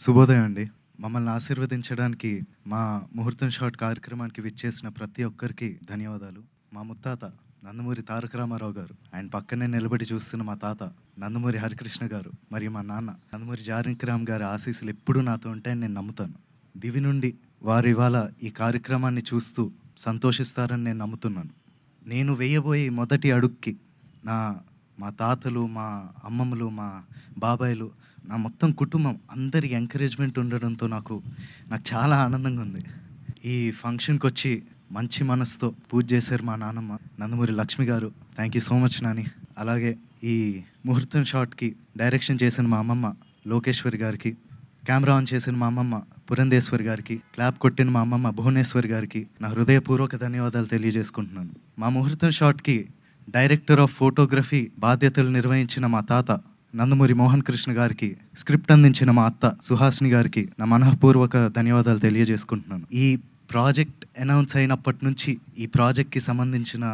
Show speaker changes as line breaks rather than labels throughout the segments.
శుభోదయం అండి. మమ్మల్ని ఆశీర్వదించడానికి మా ముహూర్తం షాట్ కార్యక్రమానికి విచ్చేసిన ప్రతి ఒక్కరికి ధన్యవాదాలు. మా ముత్తాత నందమూరి తారక రామారావు గారు, ఆయన పక్కనే నిలబడి చూస్తున్న మా తాత నందమూరి హరికృష్ణ గారు, మరియు మా నాన్న నందమూరి జానకిరామ్ గారి ఆశీస్సులు ఎప్పుడూ నాతో ఉంటాయని నేను నమ్ముతాను. దివి నుండి వారు ఇవాళ ఈ కార్యక్రమాన్ని చూస్తూ సంతోషిస్తారని నేను నమ్ముతున్నాను. నేను వేయబోయే ఈ మొదటి అడుగుకి నా మా తాతలు, మా అమ్మమ్మలు, మా బాబాయిలు, నా మొత్తం కుటుంబం అందరి ఎంకరేజ్‌మెంట్ ఉండడంతో నాకు చాలా ఆనందంగా ఉంది. ఈ ఫంక్షన్‌కొచ్చి మంచి మనసుతో పూజ చేశారు మా నానమ్మ, నందమూరి లక్ష్మి గారు. Thank you so much Nani. అలాగే ఈ ముహూర్తం షాట్‌కి డైరెక్షన్ చేసిన మా అమ్మమ్మ లోకేశ్వరి గారికి, కెమెరా ఆన్ చేసిన మా అమ్మమ్మ పురంధేశ్వరి గారికి, క్లాప్ కొట్టిన మా అమ్మమ్మ భువనేశ్వరి గారికి నా హృదయపూర్వక ధన్యవాదాలు తెలియజేసుకుంటున్నాను. మా ముహూర్తం షాట్‌కి డైరెక్టర్ ఆఫ్ ఫోటోగ్రఫీ బాధ్యతలు నిర్వహించిన మా తాత నందమూరి మోహన్ కృష్ణ గారికి, స్క్రిప్ట్ అందించిన మా అత్త సుహాసిని గారికి నా మనఃపూర్వక ధన్యవాదాలు తెలియజేసుకుంటున్నాను. ఈ ప్రాజెక్ట్ అనౌన్స్ అయినప్పటి నుంచి ఈ ప్రాజెక్ట్‌కి సంబంధించిన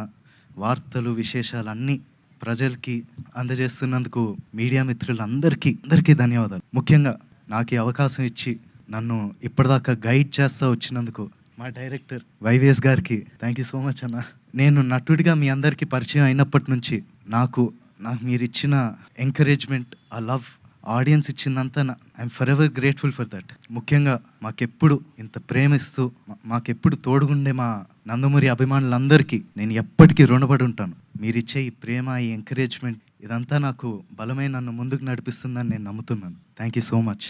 వార్తలు, విశేషాలన్నీ ప్రజలకి అందజేస్తున్నందుకు మీడియా మిత్రులందరికీ ధన్యవాదాలు. ముఖ్యంగా నాకు ఈ అవకాశం ఇచ్చి నన్ను ఇప్పటిదాకా గైడ్ చేస్తా వచ్చినందుకు మా డైరెక్టర్ వైవిఎస్ గారికి థ్యాంక్ యూ సో మచ్ అన్న. నేను నటుడిగా మీ అందరికీ పరిచయం అయినప్పటి నుంచి నాకు మీరిచ్చిన ఎంకరేజ్‌మెంట్, ఆ లవ్, ఆడియన్స్ ఇచ్చిందంతా I'm forever grateful for that. ముఖ్యంగా మాకెప్పుడు ఇంత ప్రేమిస్తూ మాకెప్పుడు తోడుగుండే మా నందమూరి అభిమానులందరికీ నేను ఎప్పటికీ రుణపడి ఉంటాను. మీరిచ్చే ఈ ప్రేమ, ఈ ఎంకరేజ్‌మెంట్ ఇదంతా నాకు బలమై నన్ను ముందుకు నడిపిస్తుందని నేను నమ్ముతున్నాను. Thank you so much.